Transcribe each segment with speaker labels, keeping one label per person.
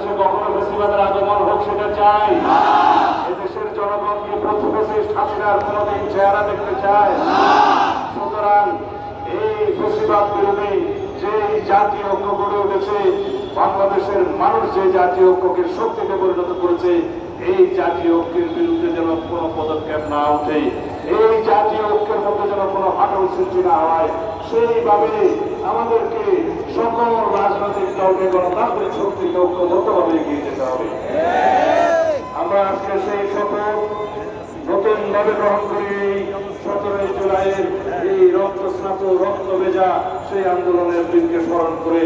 Speaker 1: বাংলাদেশে কখনো ফেসিবাদের আগমন হোক সেটা চাই। এদেশের জনগণ কি ফ্যাসিস্ট হাসিনার কোনোদিন চেহারা দেখতে চায়? সুতরাং এই ফেসিবাদ বিরোধী যে জাতীয় ঐক্য গড়ে উঠেছে, বাংলাদেশের মানুষ যে জাতীয় ঐক্যকে শক্তিতে পরিণত করেছে, এই জাতীয় ঐক্যের বিরুদ্ধে যেন কোনো পদক্ষেপ না ওঠে, এই জাতীয় ঐক্যের মধ্যে যেন কোনো ফাটল সৃষ্টি না হয়, সেইভাবে আমাদেরকে সকল রাজনৈতিক দলকে গণতান্ত্রিক শক্তিকে ঐক্যবদ্ধভাবে এগিয়ে যেতে হবে। আমরা আজকে সেই শপথ নতুন ভাবে গ্রহণ করি। 17 জুলাইয়ের এই রক্তস্নাত রক্ত ভেজা সেই আন্দোলনের দিনকে স্মরণ করে,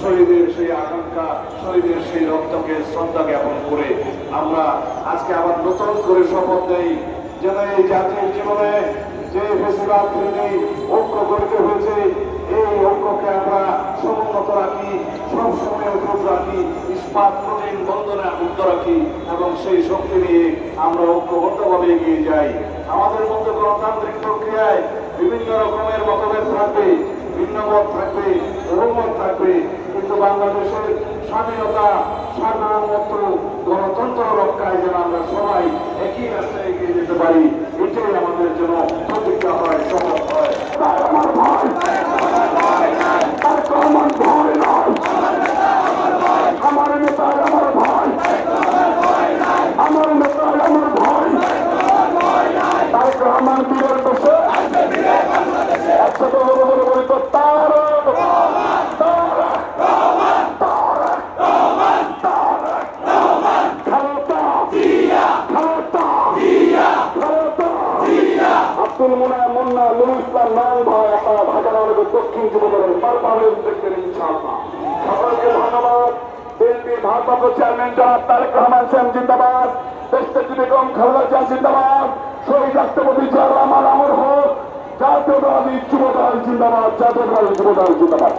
Speaker 1: শহীদের সেই আকাঙ্ক্ষা, শহীদের সেই রক্তকে শ্রদ্ধা জ্ঞাপন করে আমরা আজকে আবার নতুন করে শপথ নেই যেন এই জাতির জীবনে যে ফেসিবাদ বিরোধী ঐক্য গঠিত হয়েছে, এই ঐক্যকে আমরা সমুন্নত রাখি, সবসময় অটুট রাখি, ইস্পাত প্রোটিন বন্ধনে আবদ্ধ রাখি এবং সেই শক্তি নিয়ে আমরা ঐক্যবদ্ধভাবে এগিয়ে যাই। আমাদের মধ্যে গণতান্ত্রিক প্রক্রিয়ায় বিভিন্ন রকমের মতভেদ থাকবে, ভিন্নমত থাকবে, বহুমত থাকবে, কিন্তু বাংলাদেশের স্বাধীনতা, সার্বভৌমত্ব, গণতন্ত্র রক্ষায় যেন আমরা সবাই একই রাস্তায় এগিয়ে যেতে পারি, এটাই আমাদের জন্য প্রতিজ্ঞা হয়, শপথ হয়। আমার ভাই, আমার ভয় নয়, আমার নেতার আমার ভাই, আমার নেতার আমার ভয়, তারেক রহমান বীরের দেশে একসাথে বলিত আব্দুল মুন্না নুরুল ইসলাম নয়ন ভাই, আপনারা ঢাকা নগরের দক্ষিণ যুবদলের পারফরমেন্স দেখবেন ইনশাআল্লাহ। সকলকে ধন্যবাদ। বিএনপির ভারপ্রাপ্ত চেয়ারম্যান জনাব তারেক রহমান সাহেব জিন্দাবাদ, দেশনেত্রী বেগম খালেদা জিয়া জিন্দাবাদ, শহীদ রাষ্ট্রপতি জিয়াউর রহমান অমর হোক, জাতীয়তাবাদী যুবদল জিন্দাবাদ, জাতীয়তাবাদী যুবদল জিন্দাবাদ।